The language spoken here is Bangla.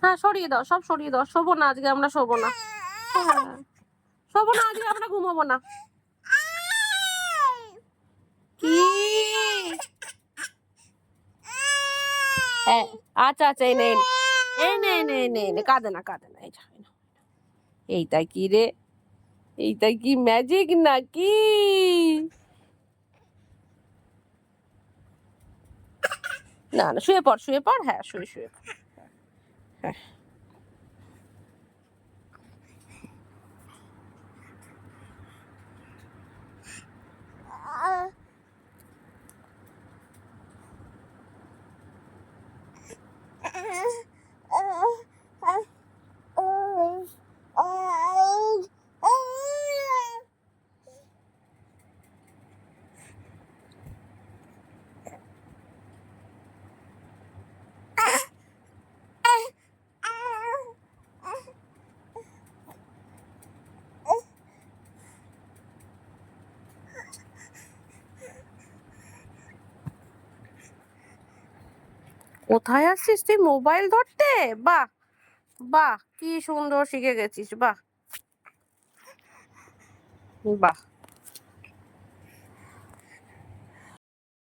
হ্যাঁ সরিয়ে দাও, সব সরিয়ে দাও। শোবো না আজকে আমরা, শোবো না। হ্যাঁ শোবো না আজকে আমরা, ঘুমাবো না। কি আচ্ছা আচ্ছা, এই নে এই নে নে নে নে, কাঁদে না কাঁদে না। এইটাই কি রে, এইটাই কি ম্যাজিক নাকি? না না, শুয়ে পড় শুয়ে পড়। হ্যাঁ শুয়ে শুয়ে পড়। হ্যাঁ কোথায় আসছিস তুই মোবাইল ধরতে? বাহ বাহ, কি সুন্দর শিখে গেছিস, বাহ বাহ।